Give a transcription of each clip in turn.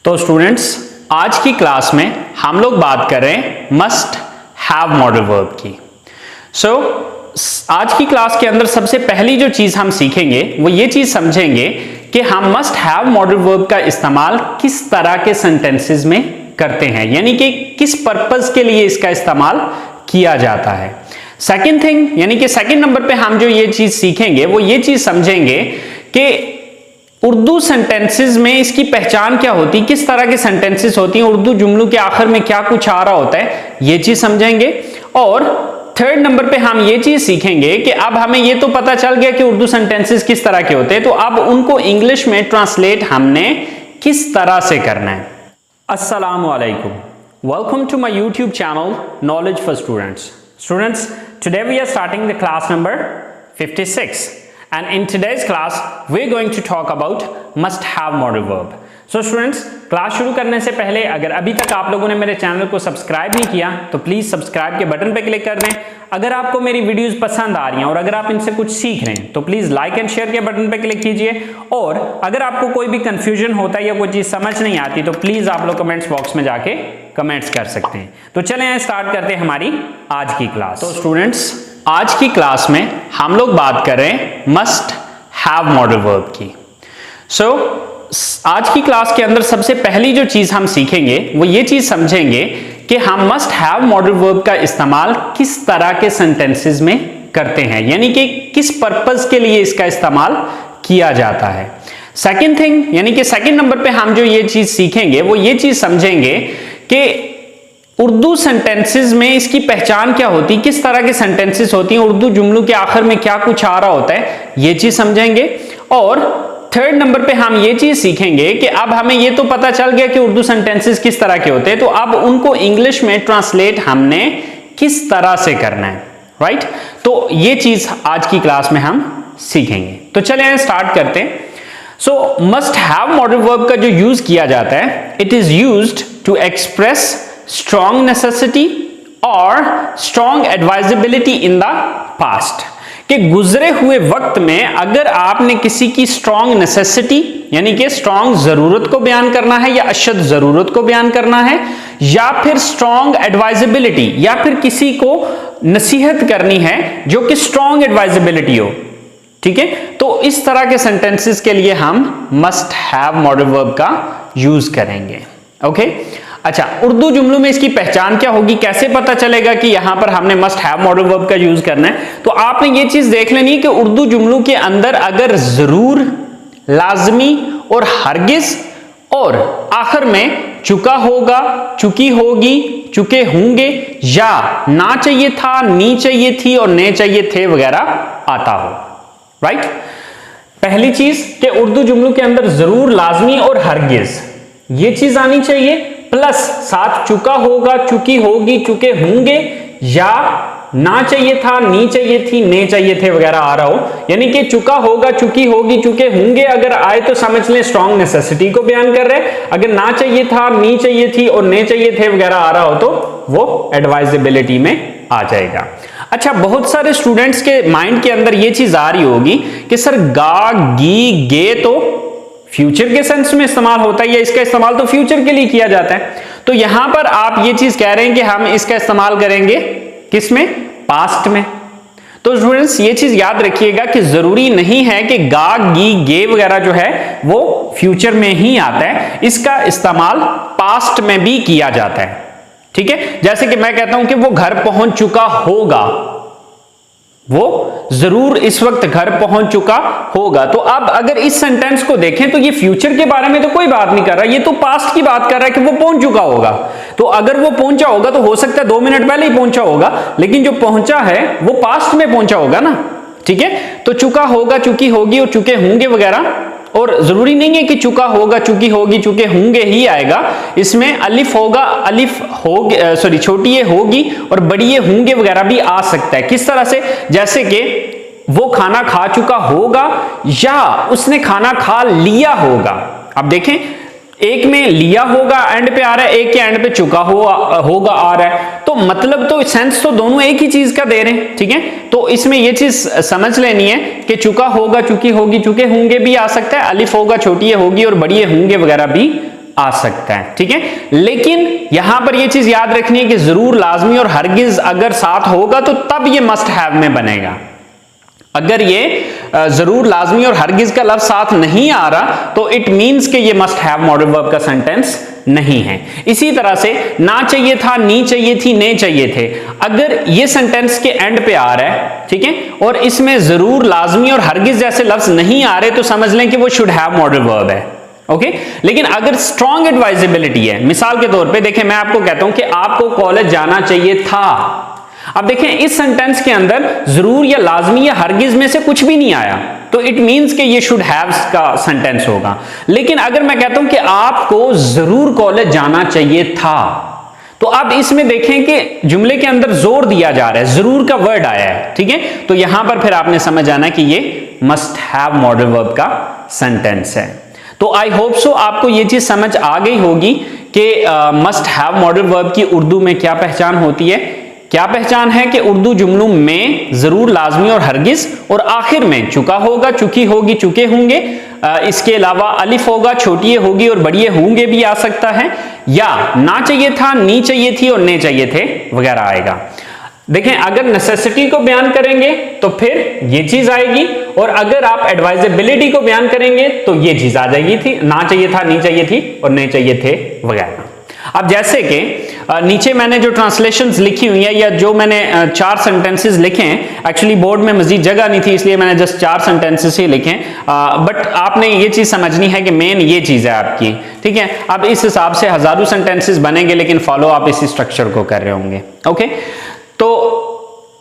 तो स्टूडेंट्स, आज की क्लास में हम लोग बात कर रहे हैं मस्ट हैव मॉडल वर्ब की। आज की क्लास के अंदर सबसे पहली जो चीज हम सीखेंगे वो ये चीज समझेंगे कि हम मस्ट हैव मॉडल वर्ब का इस्तेमाल किस तरह के सेंटेंसेस में करते हैं, यानी कि किस पर्पस के लिए इसका इस्तेमाल किया जाता है। सेकंड थिंग, यानी कि सेकंड नंबर पे हम जो ये चीज सीखेंगे वो ये चीज समझेंगे कि उर्दू सेंटेंसेस में इसकी पहचान क्या होती है, किस तरह के सेंटेंसेस होती हैं, उर्दू जुमलों के आखिर में क्या कुछ आ रहा होता है, ये चीज समझेंगे। और थर्ड नंबर पे हम ये चीज सीखेंगे कि अब हमें ये तो पता चल गया कि उर्दू सेंटेंसेस किस तरह के होते हैं, तो अब उनको इंग्लिश में ट्रांसलेट हमने किस तरह से करना है। अस्सलाम वालेकुम, welcome to my YouTube channel knowledge for students. Students, today we are starting the class number 56, and in today's class we're going to talk about must have modal verb. So students, class शुरू करने से पहले अगर अभी तक आप लोगों ने मेरे चैनल को सब्सक्राइब नहीं किया तो प्लीज सब्सक्राइब के बटन पे क्लिक कर दें। अगर आपको मेरी वीडियोस पसंद आ रही हैं और अगर आप इनसे कुछ सीख रहे हैं तो प्लीज लाइक एंड शेयर के बटन पे क्लिक कीजिए। और अगर आपको कोई भी कंफ्यूजन होता है या कोई चीज समझ नहीं आती तो प्लीज आप लोग कमेंट्स बॉक्स में जाके कमेंट्स कर सकते हैं। तो चलें स्टार्ट करते हैं हमारी आज की क्लास। तो स्टूडेंट्स, आज की क्लास में हम लोग बात कर रहे हैं मस्ट हैव मॉडल वर्ब की। आज की क्लास के अंदर सबसे पहली जो चीज हम सीखेंगे वो ये चीज समझेंगे कि हम मस्ट हैव मॉडल वर्ब का इस्तेमाल किस तरह के सेंटेंसेस में करते हैं, यानी कि किस पर्पस के लिए इसका इस्तेमाल किया जाता है। सेकंड थिंग, यानी कि सेकंड नंबर पे हम जो ये चीज सीखेंगे वो ये चीज समझेंगे कि उर्दू सेंटेंसेस में इसकी पहचान क्या होती है, किस तरह के सेंटेंसेस होती हैं, उर्दू जुमलों के आखिर में क्या कुछ आ रहा होता है, ये चीज समझेंगे। और थर्ड नंबर पे हम ये चीज सीखेंगे कि अब हमें ये तो पता चल गया कि उर्दू सेंटेंसेस किस तरह के होते हैं, तो अब उनको इंग्लिश में ट्रांसलेट हमने किस तरह से करना है, राइट। तो ये चीज आज की क्लास में हम सीखेंगे। तो चलिए स्टार्ट करते हैं। So must have modal verb का जो यूज किया जाता है, it is used to express strong necessity और strong advisability in the past, कि गुजरे हुए वक्त में अगर आपने किसी की स्ट्रॉन्ग नेसेसिटी यानी कि स्ट्रॉन्ग जरूरत को बयान करना है या अशद जरूरत को बयान करना है, या फिर स्ट्रॉन्ग एडवाइजेबिलिटी या फिर किसी को नसीहत करनी है जो कि स्ट्रॉन्ग एडवाइजेबिलिटी हो, ठीक है, तो इस तरह के सेंटेंसेस के लिए हम मस्ट हैव मॉडल वर्ब का यूज करेंगे। ओके, अच्छा, उर्दू जुमलों में इसकी पहचान क्या होगी, कैसे पता चलेगा कि यहां पर हमने मस्ट हैव मॉडल वर्ब का यूज करना है। तो आपने ये चीज देख लेनी है कि उर्दू जुमलों के अंदर अगर जरूर, लाजमी और हरगिज और आखिर में चुका होगा, चुकी होगी, चुके होंगे या ना चाहिए था, नी चाहिए थी और ने चाहिए थे वगैरह आता हो, राइट। पहली चीज कि उर्दू जुमलों के अंदर जरूर, लाजमी और हरगिज ये चीज आनी चाहिए, प्लस साथ चुका होगा, चुकी होगी, चुके होंगे या ना चाहिए था, नी चाहिए थी, ने चाहिए थे वगैरह आ रहा हो। यानी कि चुका होगा, चुकी होगी, चुके होंगे अगर आए तो समझ लें स्ट्रॉन्ग नेसेसिटी को बयान कर रहे हैं। अगर ना चाहिए था, नी चाहिए थी और ने चाहिए थे वगैरह आ रहा हो तो वो एडवाइजेबिलिटी में आ जाएगा। अच्छा, बहुत सारे स्टूडेंट्स के माइंड के अंदर ये चीज आ रही होगी कि सर गा, गी, गे तो फ्यूचर के सेंस में इस्तेमाल होता है या इसका इस्तेमाल तो फ्यूचर के लिए किया जाता है। तो यहां पर आप ये चीज कह रहे हैं कि हम इसका इस्तेमाल करेंगे किसमें, पास्ट में। तो स्टूडेंट्स ये चीज याद रखिएगा कि जरूरी नहीं है कि गा, गी, गे वगैरह जो है वो फ्यूचर में ही आता है, इसका इस्तेमाल पास्ट में भी किया जाता है, ठीक है। जैसे कि मैं कहता हूं कि वो घर पहुंच चुका होगा, वो जरूर इस वक्त घर पहुंच चुका होगा। तो अब अगर इस सेंटेंस को देखें तो ये फ्यूचर के बारे में तो कोई बात नहीं कर रहा, ये तो पास्ट की बात कर रहा है कि वो पहुंच चुका होगा। तो अगर वो पहुंचा होगा तो हो सकता है 2 मिनट पहले ही पहुंचा होगा, लेकिन जो पहुंचा है वो पास्ट में पहुंचा होगा ना, ठीक है। तो चुका होगा, चुकी होगी और चुके होंगे वगैरह, और जरूरी नहीं है कि चुका होगा, चुकी होगी, चुके होंगे ही आएगा, इसमें अलिफ होगा, अलिफ होगी, सॉरी छोटी ये होगी और बड़ी ये होंगे वगैरह भी आ सकता है। किस तरह से, जैसे कि वो खाना खा चुका होगा या उसने खाना खा लिया होगा। अब देखें, एक में लिया होगा एंड पे आ रहा है, एक के एंड पे चुका होगा आ रहा है, तो मतलब तो सेंस तो दोनों एक ही चीज का दे रहे हैं, ठीक है। तो इसमें ये चीज समझ लेनी है कि चुका होगा, चुकी होगी, चुके होंगे भी आ सकता है, अलिफ होगा, छोटी होगी और बड़ी होंगे वगैरह भी आ सकता है, ठीक है। लेकिन यहां पर यह चीज याद रखनी है कि जरूर, लाजमी और हरगिज अगर साथ होगा तो तब ये मस्ट हैव में बनेगा। अगर ये जरूर, लाजमी और हरगिज का लफ्ज साथ नहीं आ रहा तो इट मींस कि ये मस्ट हैव मॉडल वर्ब का सेंटेंस नहीं है। इसी तरह से ना चाहिए था, नी चाहिए थी, ने चाहिए थे, अगर ये सेंटेंस के एंड पे आ रहा है, ठीक है, और इसमें जरूर, लाजमी और हरगिज जैसे लफ्ज नहीं आ रहे तो समझ लें कि वो शुड हैव मॉडल वर्ब है, ओके। लेकिन अगर स्ट्रॉन्ग एडवाइजेबिलिटी है, मिसाल के तौर पे देखें, मैं आपको कहता हूं कि आपको कॉलेज जाना चाहिए था। अब देखें इस सेंटेंस के अंदर जरूर या लाजमी या हरगिज में से कुछ भी नहीं आया तो इट मींस कि ये शुड हैव का सेंटेंस होगा। लेकिन अगर मैं कहता हूं कि आपको जरूर कॉलेज जाना चाहिए था, तो अब इसमें देखें कि जुमले के अंदर जोर दिया जा रहा है, जरूर का वर्ड आया है, ठीक है। तो यहां पर फिर आपने समझ आना कि ये मस्ट हैव मॉडल वर्ब का सेंटेंस है। तो आई होप सो आपको ये चीज समझ आ गई होगी कि मस्ट हैव मॉडल वर्ब की उर्दू में क्या पहचान होती है। क्या पहचान है कि उर्दू जुमलों में जरूर, लाजमी और हरगिज, और आखिर में चुका होगा, चुकी होगी, चुके होंगे, इसके अलावा अलिफ होगा, छोटी होगी और बड़िए होंगे भी आ सकता है, या ना चाहिए था, नी चाहिए थी और ने चाहिए थे वगैरह आएगा। देखें अगर नेसेसिटी को बयान करेंगे तो फिर ये चीज आएगी, और अगर आप एडवाइजेबिलिटी को बयान करेंगे तो ये चीज आ जाएगी, थी ना चाहिए था, नी चाहिए थी और ने चाहिए थे वगैरह। अब जैसे कि नीचे मैंने जो ट्रांसलेशंस लिखी हुई है, या जो मैंने 4 सेंटेंसेस लिखे हैं, एक्चुअली बोर्ड में मजीद जगह नहीं थी इसलिए मैंने जस्ट 4 सेंटेंसेस ही लिखे, बट आपने ये चीज समझनी है कि मेन ये चीज है आपकी, ठीक है। अब इस हिसाब से हजारों सेंटेंसेस बनेंगे, लेकिन फॉलो आप इसी स्ट्रक्चर को कर रहे होंगे, ओके। तो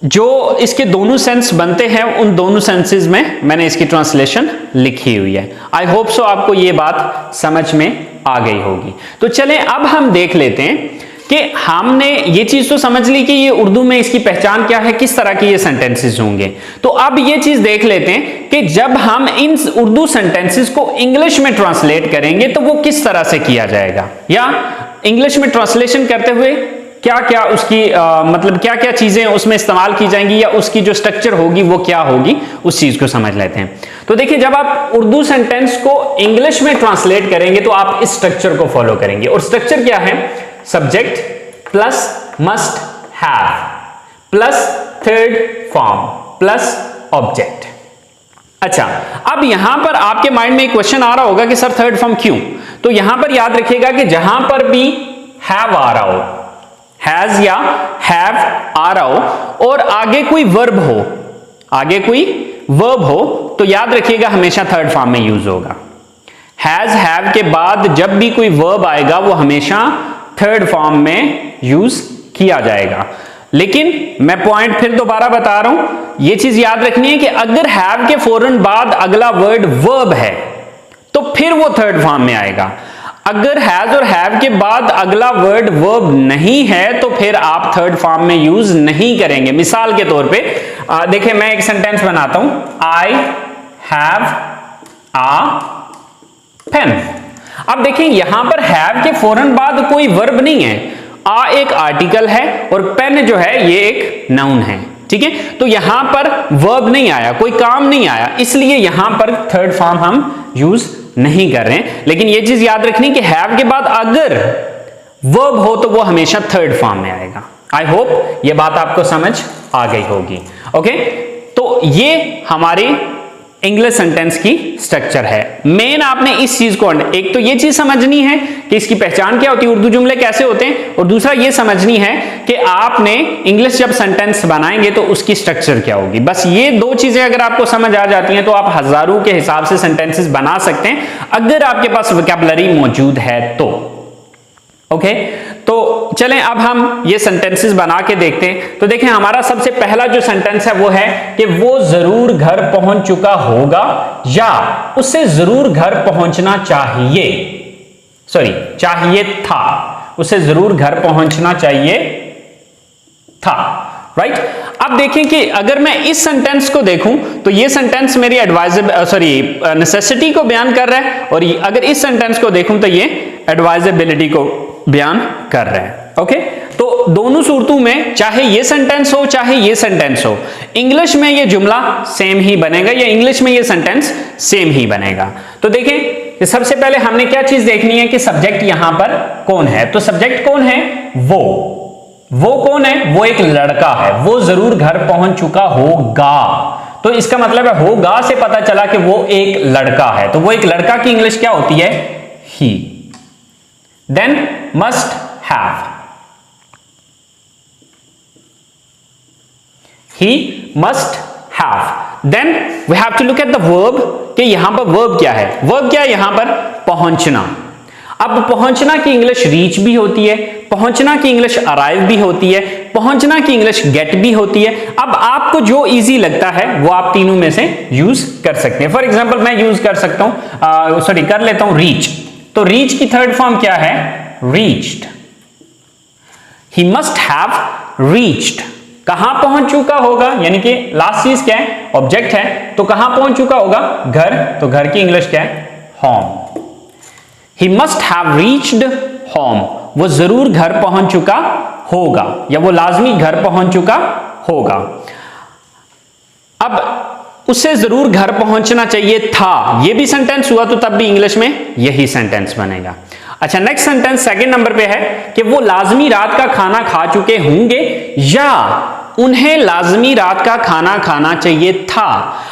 जो इसके दोनों सेंस बनते हैं उन दोनों सेंसेस में मैंने इसकी ट्रांसलेशन लिखी हुई है। आई होप सो आपको ये बात समझ में आ गई होगी। तो चलें अब हम देख लेते हैं कि हमने ये चीज तो समझ ली कि ये उर्दू में इसकी पहचान क्या है, किस तरह के ये सेंटेंसेस होंगे। तो अब ये चीज देख लेते हैं कि जब हम इन उर्दू सेंटेंसेस को इंग्लिश में ट्रांसलेट करेंगे तो वो किस तरह से किया जाएगा, या इंग्लिश में ट्रांसलेशन करते हुए क्या क्या उसकी मतलब क्या क्या चीजें उसमें इस्तेमाल की जाएंगी, या उसकी जो स्ट्रक्चर होगी वो क्या होगी, उस चीज को समझ लेते हैं। तो देखिए जब आप उर्दू सेंटेंस को इंग्लिश में ट्रांसलेट करेंगे तो आप इस स्ट्रक्चर को फॉलो करेंगे, और स्ट्रक्चर क्या है, subject plus must have plus third form plus object. अच्छा, अब यहां पर आपके माइंड में एक क्वेश्चन आ रहा होगा कि सर थर्ड फॉर्म क्यों? तो यहां पर याद रखिएगा कि जहां पर भी हैव आ रहा हो, हैज या हैव आ रहा हो और आगे कोई वर्ब हो, आगे कोई वर्ब हो, तो याद रखिएगा हमेशा थर्ड फॉर्म में यूज होगा। हैज हैव के बाद जब भी कोई वर्ब आएगा वो हमेशा थर्ड फॉर्म में यूज किया जाएगा। लेकिन मैं पॉइंट फिर दोबारा बता रहा हूं, यह चीज याद रखनी है कि अगर हैव के फौरन बाद अगला वर्ड वर्ब है तो फिर वो थर्ड फॉर्म में आएगा। अगर हैज और हैव के बाद अगला वर्ड वर्ब नहीं है तो फिर आप थर्ड फॉर्म में यूज नहीं करेंगे। मिसाल के तौर पे देखिए मैं एक सेंटेंस बनाता हूं, आई हैव आ पेन। अब देखिए यहां पर हैव के फौरन बाद कोई वर्ब नहीं है, आ एक आर्टिकल है और पेन जो है ये एक नाउन है, ठीक है। तो यहां पर वर्ब नहीं आया, कोई काम नहीं आया, इसलिए यहां पर थर्ड फॉर्म हम यूज नहीं कर रहे हैं। लेकिन यह चीज याद रखनी कि हैव के बाद अगर वर्ब हो तो वो हमेशा थर्ड फॉर्म में आएगा। आई होप ये बात आपको समझ आ गई होगी, ओके। तो ये हमारी इंग्लिश सेंटेंस की स्ट्रक्चर है। मेन आपने इस चीज को, एक तो ये चीज समझनी है कि इसकी पहचान क्या होती है, उर्दू जुमले कैसे होते हैं, और दूसरा ये समझनी है कि आपने इंग्लिश जब सेंटेंस बनाएंगे तो उसकी स्ट्रक्चर क्या होगी। बस ये दो चीजें अगर आपको समझ आ जाती हैं तो आप हजारों के हिसाब से सेंटेंसेस बना सकते हैं अगर आपके पास वोकैबुलरी मौजूद है तो, ओके। तो चलें अब हम ये सेंटेंसेस बना के देखते हैं। तो देखें हमारा सबसे पहला जो सेंटेंस है वो है कि वो जरूर घर पहुंच चुका होगा या उसे जरूर घर पहुंचना चाहिए, सॉरी चाहिए था, उसे जरूर घर पहुंचना चाहिए था, राइट। अब देखें कि अगर मैं इस सेंटेंस को देखूं तो ये सेंटेंस मेरी नेसेसिटी को बयान कर रहा है, और अगर इस सेंटेंस को देखूं तो ये एडवाइजेबिलिटी को बयान कर रहा है, ओके। तो दोनों सूरतों में चाहे ये सेंटेंस हो चाहे ये सेंटेंस हो, इंग्लिश में ये जुमला सेम ही बनेगा या इंग्लिश में ये सेंटेंस सेम ही बनेगा। तो देखें कि सबसे पहले हमने क्या चीज देखनी है कि सब्जेक्ट यहां पर कौन है। तो सब्जेक्ट कौन है, वो कौन है, वो एक लड़का है, वो जरूर घर पहुंच चुका होगा। तो इसका मतलब है होगा से पता चला कि वो एक लड़का है। तो वो एक लड़का की इंग्लिश क्या होती है, he. Then must have, he must have. Then we have to look at the verb कि यहां पर verb क्या है। verb क्या है यहां पर, पहुंचना। अब पहुंचना की इंग्लिश रीच भी होती है, पहुंचना की इंग्लिश अराइव भी होती है, पहुंचना की इंग्लिश गेट भी होती है। अब आपको जो इजी लगता है वो आप तीनों में से यूज कर सकते हैं। फॉर एग्जांपल मैं यूज कर सकता हूं, कर लेता हूं रीच। तो रीच की थर्ड फॉर्म क्या है, reached. He must have reached, कहां पहुंच चुका होगा, यानी कि लास्ट चीज क्या है, ऑब्जेक्ट है, तो कहां पहुंच चुका होगा, घर। तो घर की इंग्लिश क्या है, home. He must have reached home, वो जरूर घर पहुंच चुका होगा, या वो लाजमी घर पहुंच चुका होगा। अब उससे जरूर घर पहुंचना चाहिए था, ये भी सेंटेंस हुआ तो तब भी इंग्लिश में यही सेंटेंस बनेगा। अच्छा, नेक्स्ट सेंटेंस सेकंड नंबर पे है कि वो लाजमी रात का खाना खा चुके होंगे या उन्हें लाजमी रात का खाना खाना चाहिए था।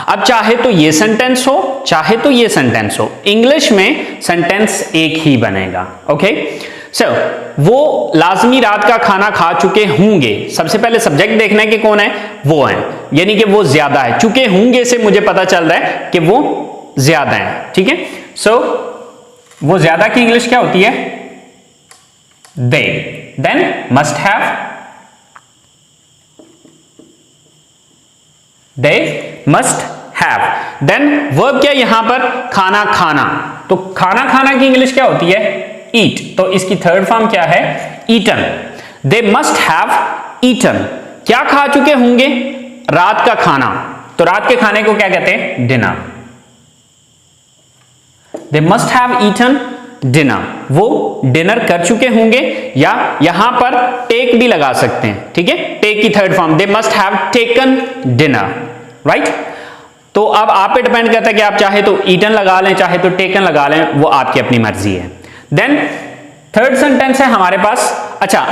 अब चाहे तो ये सेंटेंस हो, चाहे तो ये सेंटेंस हो, इंग्लिश में सेंटेंस एक ही बनेगा। ओके, सो वो लाजमी रात का खाना खा चुके होंगे, सबसे पहले सब्जेक्ट देखना है कि कौन है, वो है, यानी कि वो ज्यादा है। चुके होंगे से मुझे पता चल रहा है कि वो ज्यादा है, ठीक है। सो वो ज्यादा की इंग्लिश क्या होती है, they. Then must have, they must have. Then verb क्या यहां पर, खाना खाना। तो खाना खाना की इंग्लिश क्या होती है, ईट। तो इसकी थर्ड फॉर्म क्या है, eaten. They must have eaten, क्या खा चुके होंगे, रात का खाना। तो रात के खाने को क्या कहते हैं, dinner. They must have eaten dinner, वो डिनर कर चुके होंगे, या यहां पर टेक भी लगा सकते हैं, ठीक है। टेक की third form, they must have taken dinner, right? तो अब आप पे डिपेंड करता है कि आप चाहे तो eaten लगा लें, चाहे तो taken लगा लें, वो आपकी अपनी मर्जी है। देन थर्ड सेंटेंस है हमारे पास, अच्छा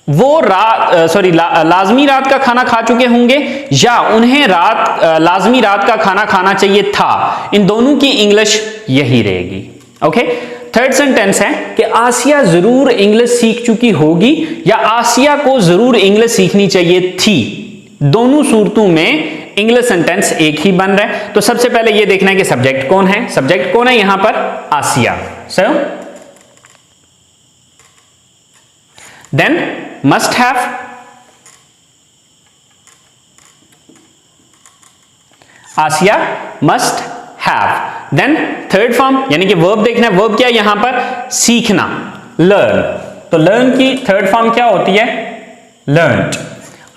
वो लाजमी रात का खाना खा चुके होंगे या उन्हें लाजमी रात का खाना खाना चाहिए था। इन दोनों की इंग्लिश यही रहेगी। ओके, थर्ड सेंटेंस है कि आसिया जरूर इंग्लिश सीख चुकी होगी या आसिया को जरूर इंग्लिश सीखनी चाहिए थी। दोनों सूरतों में इंग्लिश सेंटेंस एक ही बन रहा है। तो सबसे पहले यह देखना है कि सब्जेक्ट कौन है, सब्जेक्ट कौन है यहां पर, Asiya. So then must have, Asiya must have। Then third form यानी कि वर्ब देखना है, वर्ब क्या है यहां पर, सीखना, learn। तो learn की थर्ड फॉर्म क्या होती है, learned।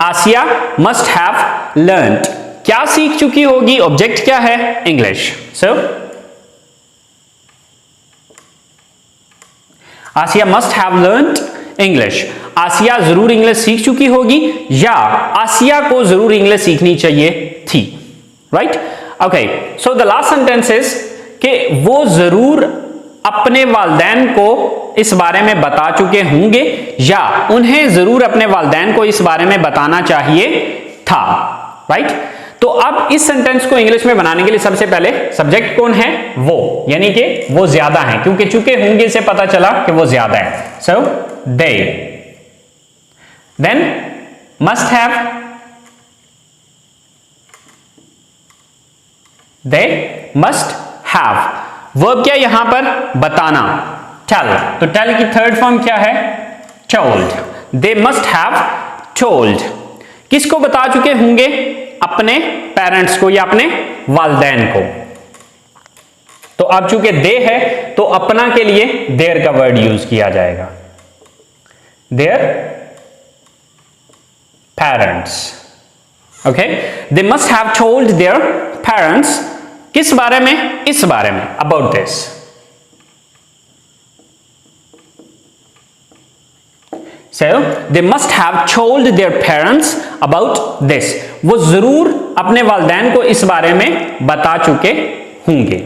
Asia must have learned, क्या सीख चुकी होगी, ऑब्जेक्ट क्या है, English. So Asiya must have learned English, Asiya जरूर इंग्लिश सीख चुकी होगी या आसिया को जरूर इंग्लिश सीखनी चाहिए थी, right. Okay, so the last sentence is कि वो जरूर अपने वालिदैन को इस बारे में बता चुके होंगे या उन्हें जरूर अपने वालिदैन को इस बारे में बताना चाहिए था, राइट। तो अब इस सेंटेंस को इंग्लिश में बनाने के लिए सबसे पहले सब्जेक्ट कौन है, वो, यानी कि वो ज्यादा है, क्योंकि चुके होंगे से पता चला कि वो ज्यादा है। सो they, then must have, they must have। Verb क्या यहां पर, बताना, tell। तो tell की थर्ड फॉर्म क्या है, told। they must have told, किसको बता चुके होंगे, अपने पेरेंट्स को या अपने वालिदैन को। तो अब चूंकि दे है तो अपना के लिए देयर का वर्ड यूज किया जाएगा, their parents। okay, they must have told their parents, किस बारे में, इस बारे में, about this। so they must have told their parents about this, वो जरूर अपने वालिदैन को इस बारे में बता चुके होंगे,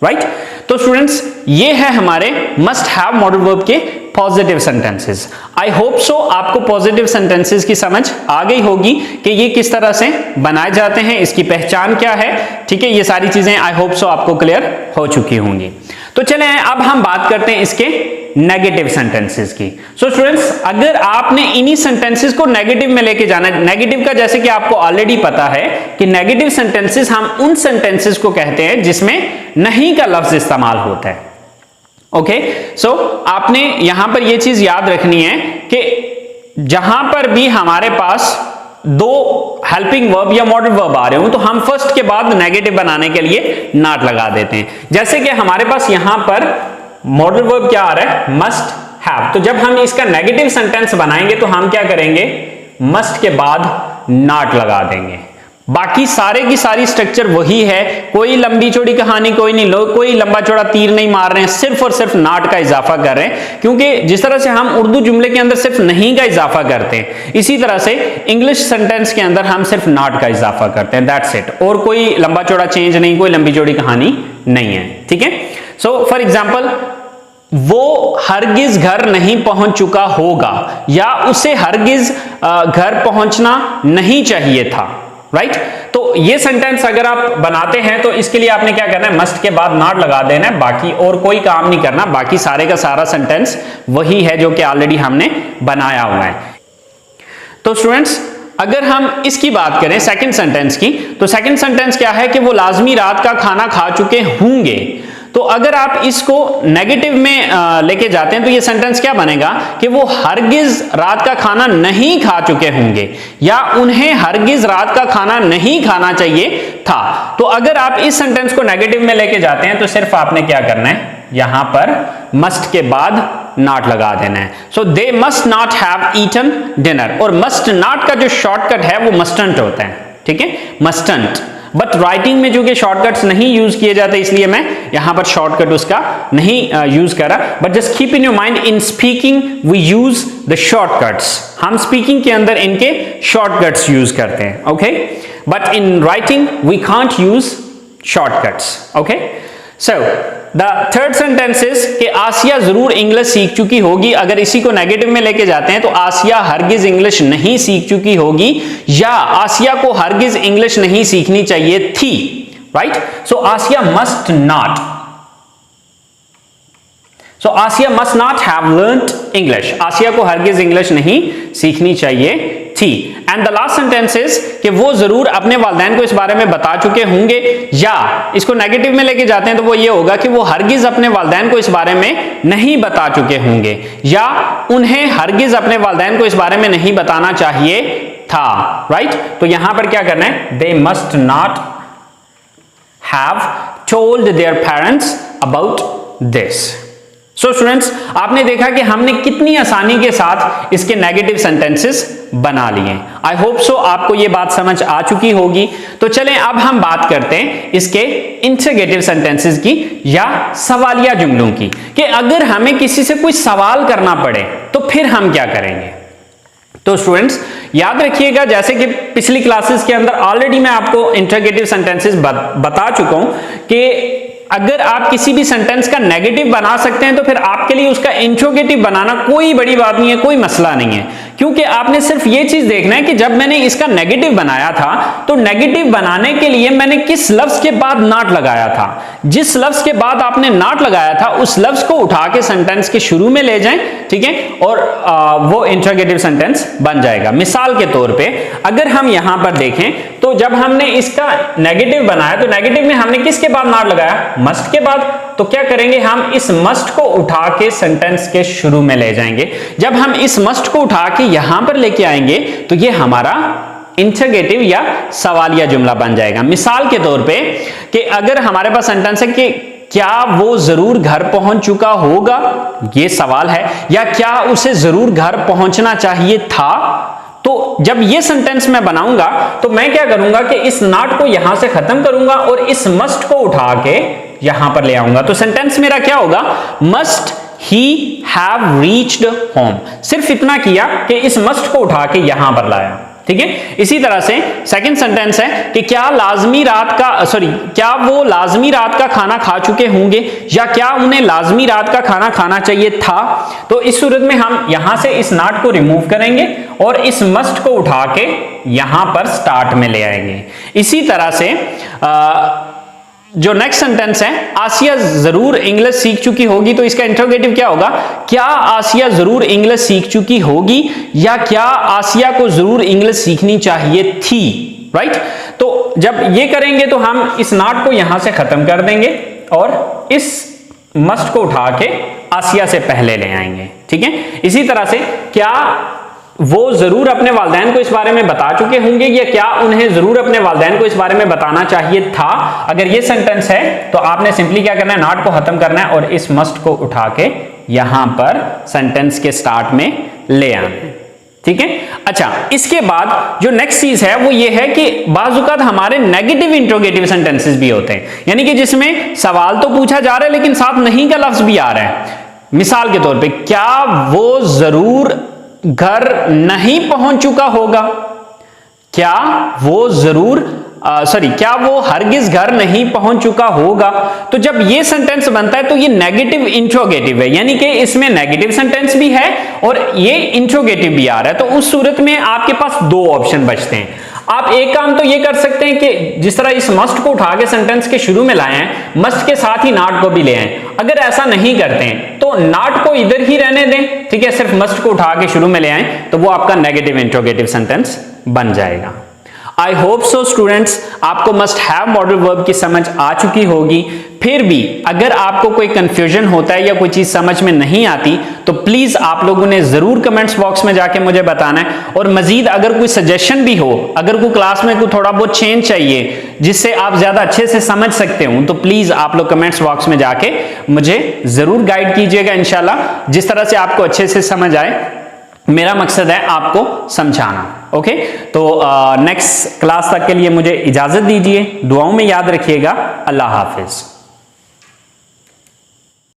राइट। तो स्टूडेंट्स ये है हमारे मस्ट हैव मॉडल वर्ब के positive sentences. I hope so आपको पॉजिटिव सेंटेंसेस की समझ आ गई होगी कि ये किस तरह से बनाए जाते हैं, इसकी पहचान क्या है। ठीक है, ये सारी चीजें आई होप सो आपको क्लियर हो चुकी होंगी। तो चलें अब हम बात करते हैं इसके नेगेटिव सेंटेंसेस की। सो स्टूडेंट्स, अगर आपने इन्हीं सेंटेंसेस को नेगेटिव में लेके जाना है, नेगेटिव का जैसे कि आपको ऑलरेडी पता है कि नेगेटिव सेंटेंसेस हम उन सेंटेंसेस को कहते हैं जिसमें नहीं का लफ्ज इस्तेमाल होता है। ओके, सो आपने यहां पर यह चीज याद रखनी है कि जहां पर भी हमारे पास दो हेल्पिंग वर्ब या मॉडल वर्ब आ रहे हो तो हम फर्स्ट के बाद नेगेटिव बनाने के लिए नॉट लगा देते हैं। जैसे कि हमारे पास यहां पर मॉडल वर्ब क्या आ रहा है, मस्ट हैव। तो जब हम इसका नेगेटिव सेंटेंस बनाएंगे तो हम क्या करेंगे, मस्ट के बाद नॉट लगा देंगे। बाकी सारे की सारी स्ट्रक्चर वही है, कोई लंबी चौड़ी कहानी कोई नहीं, लोग कोई लंबा चौड़ा तीर नहीं मार रहे हैं, सिर्फ और सिर्फ नॉट का इजाफा कर रहे हैं। क्योंकि जिस तरह से हम उर्दू जुमले के अंदर सिर्फ नहीं का इजाफा करते हैं, इसी तरह से इंग्लिश सेंटेंस के अंदर हम सिर्फ नॉट का इजाफा करते हैं, दैट्स इट। और कोई लंबा चौड़ा चेंज नहीं, कोई लंबी चौड़ी कहानी नहीं है। ठीक है, सो फॉर एग्जाम्पल, वो हरगिज घर नहीं पहुंच चुका होगा या उसे हरगिज घर पहुंचना नहीं चाहिए था, राइट। तो ये सेंटेंस अगर आप बनाते हैं तो इसके लिए आपने क्या करना है, मस्ट के बाद नॉट लगा देना है, बाकी और कोई काम नहीं करना। बाकी सारे का सारा सेंटेंस वही है जो कि ऑलरेडी हमने बनाया हुआ है। तो स्टूडेंट्स, अगर हम इसकी बात करें सेकंड सेंटेंस की, तो सेकंड सेंटेंस क्या है कि वो लाजमी रात का खाना खा चुके होंगे। तो अगर आप इसको नेगेटिव में लेके जाते हैं तो ये सेंटेंस क्या बनेगा कि वो हरगिज रात का खाना नहीं खा चुके होंगे या उन्हें हरगिज रात का खाना नहीं खाना चाहिए था। तो अगर आप इस सेंटेंस को नेगेटिव में लेके जाते हैं तो सिर्फ आपने क्या करना है, यहां पर मस्ट के बाद नॉट लगा देना है। So they must not have eaten dinner, और मस्ट नॉट का जो शॉर्टकट है वो मस्टंट होता है। ठीक है, मस्टंट। बट राइटिंग में जो कि शॉर्टकट्स नहीं यूज किए जाते, इसलिए मैं यहां पर शॉर्टकट उसका नहीं यूज कर रहा। But just keep in your mind, in speaking we use the shortcuts. हम स्पीकिंग के अंदर इनके शॉर्टकट्स यूज करते हैं। Okay, but in writing we can't use shortcuts. Okay, so the third sentence is कि आसिया जरूर इंग्लिश सीख चुकी होगी। अगर इसी को नेगेटिव में लेके जाते हैं तो आसिया हरगिज इंग्लिश नहीं सीख चुकी होगी या आसिया को हरगिज इंग्लिश नहीं सीखनी चाहिए थी, right. So Asiya must not, so Asiya must not have learned English. Asiya को हरगिज इंग्लिश नहीं सीखनी चाहिए थी। And the last sentence is कि वो जरूर अपने वालिदैन को इस बारे में बता चुके होंगे, या इसको नेगेटिव में लेके जाते हैं तो वो ये होगा कि वो हरगिज अपने वालिदैन को इस बारे में नहीं बता चुके होंगे या उन्हें हरगिज अपने वालिदैन को इस बारे में नहीं बताना चाहिए था, राइट। तो यहां पर क्या करना है, दे must not have told their parents about this. So students, आपने देखा कि हमने कितनी आसानी के साथ इसके नेगेटिव सेंटेंसेस बना लिए। आई होप सो आपको ये बात समझ आ चुकी होगी। तो चलें अब हम बात करते हैं इसके इंटरोगेटिव सेंटेंसेस की या सवालिया जुमलों की, कि अगर हमें किसी से कोई सवाल करना पड़े तो फिर हम क्या करेंगे। तो स्टूडेंट्स याद रखिएगा, जैसे कि पिछली क्लासेस के अंदर ऑलरेडी मैं आपको इंटरोगेटिव सेंटेंसेस बता चुका हूं कि अगर आप किसी भी सेंटेंस का नेगेटिव बना सकते हैं तो फिर आपके लिए उसका इंट्रोगेटिव बनाना कोई बड़ी बात नहीं है, कोई मसला नहीं है। क्योंकि आपने सिर्फ ये चीज देखना है कि जब मैंने इसका नेगेटिव बनाया था तो नेगेटिव बनाने के लिए मैंने किस लफ्ज के बाद नॉट लगाया था। जिस लफ्ज के बाद आपने नॉट लगाया था उस लफ्ज को उठा के सेंटेंस के शुरू में ले जाएं, ठीक है, और वो इंट्रोगेटिव सेंटेंस बन जाएगा। मिसाल के तौर पे अगर हम यहां पर देखें तो जब हमने इसका नेगेटिव बनाया तो नेगेटिव में हमने किसके बाद नॉट लगाया, मस्ट के बाद। तो क्या करेंगे, हम इस मस्ट को उठा के सेंटेंस के शुरू में ले जाएंगे। जब हम इस मस्ट को उठा के यहां पर लेके आएंगे तो ये हमारा इंटरोगेटिव या सवालिया जुमला बन जाएगा। मिसाल के तौर पे कि अगर हमारे पास सेंटेंस है कि क्या वो जरूर घर पहुंच चुका होगा, ये सवाल है, या क्या उसे जरूर घर पहुंचना चाहिए था। तो जब ये सेंटेंस मैं बनाऊंगा तो मैं क्या करूंगा कि इस नॉट को यहां से खत्म करूंगा और इस मस्ट को उठा के यहां पर ले आऊंगा। तो सेंटेंस मेरा क्या होगा, must he have reached home. सिर्फ इतना किया कि इस मस्ट को उठा के यहां पर लाया। ठीक है। इसी तरह से सेकंड सेंटेंस है कि क्या वो लाजमी रात का खाना खा चुके होंगे या क्या उन्हें लाजमी रात का खाना खाना चाहिए था। तो इस सूरत में हम यहां से इस नॉट को रिमूव करेंगे और इस मस्ट को उठा के यहां पर स्टार्ट में ले आएंगे। इसी तरह से जो नेक्स्ट सेंटेंस है, आसिया जरूर इंग्लिश सीख चुकी होगी, तो इसका इंट्रोगेटिव क्या होगा, क्या आसिया जरूर इंग्लिश सीख चुकी होगी या क्या आसिया को जरूर इंग्लिश सीखनी चाहिए थी, राइट। तो जब ये करेंगे तो हम इस नॉट को यहां से खत्म कर देंगे और इस मस्ट को उठा के आसिया से पहले ले आएंगे, ठीक है। इसी तरह से क्या वो जरूर अपने वालिदैन को इस बारे में बता चुके होंगे या क्या उन्हें जरूर अपने वालिदैन को इस बारे में बताना चाहिए था। अगर ये सेंटेंस है तो आपने सिंपली क्या करना है, नॉट को खत्म करना है और इस मस्ट को उठा के यहां पर सेंटेंस के स्टार्ट में ले आना है, ठीक है। अच्छा, इसके बाद जो नेक्स्ट चीज है वो ये है कि बाजुकात हमारे नेगेटिव इंट्रोगेटिव सेंटेंसेस भी होते हैं, यानी कि जिसमें सवाल तो पूछा जा रहा है लेकिन साथ नहीं का लफ्ज भी आ रहा है। मिसाल के तौर पे, क्या वो जरूर घर नहीं पहुंच चुका होगा, क्या वो हरगिज घर नहीं पहुंच चुका होगा। तो जब ये सेंटेंस बनता है तो ये नेगेटिव इंट्रोगेटिव है, यानी कि इसमें नेगेटिव सेंटेंस भी है और ये इंट्रोगेटिव भी आ रहा है। तो उस सूरत में आपके पास दो ऑप्शन बचते हैं। आप एक काम तो ये कर सकते हैं कि जिस तरह इस मस्ट को उठा के सेंटेंस के शुरू में लाए हैं, मस्ट के साथ ही नॉट को भी ले आए। अगर ऐसा नहीं करते हैं तो नॉट को इधर ही रहने दें, ठीक है, सिर्फ मस्ट को उठा के शुरू में ले आए, तो वो आपका नेगेटिव इंट्रोगेटिव सेंटेंस बन जाएगा। आई होप सो स्टूडेंट्स, आपको मस्ट हैव मॉडल वर्ब की समझ आ चुकी होगी। फिर भी अगर आपको कोई कंफ्यूजन होता है या कोई चीज समझ में नहीं आती तो प्लीज आप लोगों ने जरूर कमेंट्स बॉक्स में जाके मुझे बताना है। और मजीद अगर कोई सजेशन भी हो, अगर कोई क्लास में कोई थोड़ा बहुत चेंज चाहिए जिससे आप ज्यादा अच्छे से समझ सकते हो, तो प्लीज आप लोग कमेंट्स बॉक्स में जाके मुझे जरूर गाइड कीजिएगा इंशाल्लाह, जिस तरह से आपको अच्छे से समझ आए। मेरा मकसद है आपको समझाना, ओके। तो नेक्स्ट क्लास तक के लिए मुझे इजाजत दीजिए, दुआओं में याद रखिएगा। अल्लाह हाफिज।